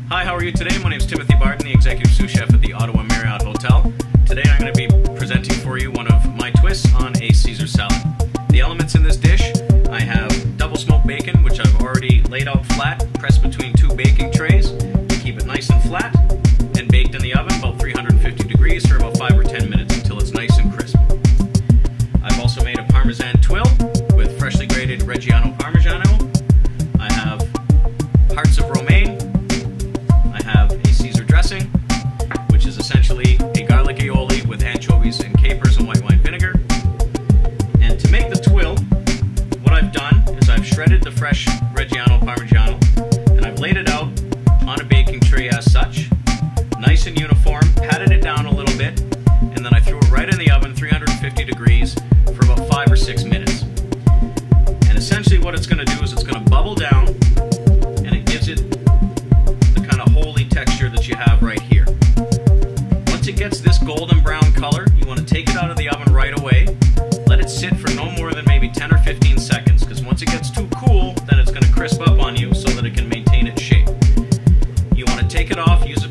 Hi, how are you today? My name is Timothy Barton, the Executive Sous Chef at the Ottawa Marriott Hotel. Today I'm going to be presenting for you one of my twists on a Caesar salad. The elements in this dish, I have double smoked bacon, which I've already laid out flat, pressed between two baking trays to keep it nice and flat, and baked in the oven about 350 degrees for about 5 or 10 minutes until it's nice and crisp. I've also made a Parmesan twill with freshly grated Reggiano Parmigiano. I have hearts of romaine. I have a Caesar dressing, which is essentially a garlic aioli with anchovies and capers and white wine vinegar. And to make the twill, what I've done is I've shredded the fresh Reggiano Parmigiano and I've laid it out on a baking tray as such, nice and uniform, patted it down a little bit, and then I threw it right in the oven, 350 degrees, for about 5 or 6 minutes. And essentially what it's going to do is it's going to bubble down, and it gives it the kind of holy texture that you have right here. Once it gets this golden brown color, you want to take it out of the oven right away. Let it sit for no more than maybe 10 or 15 seconds, because once it gets too cool, then it's going to crisp up on you so that it can maintain its shape. You want to take it off, use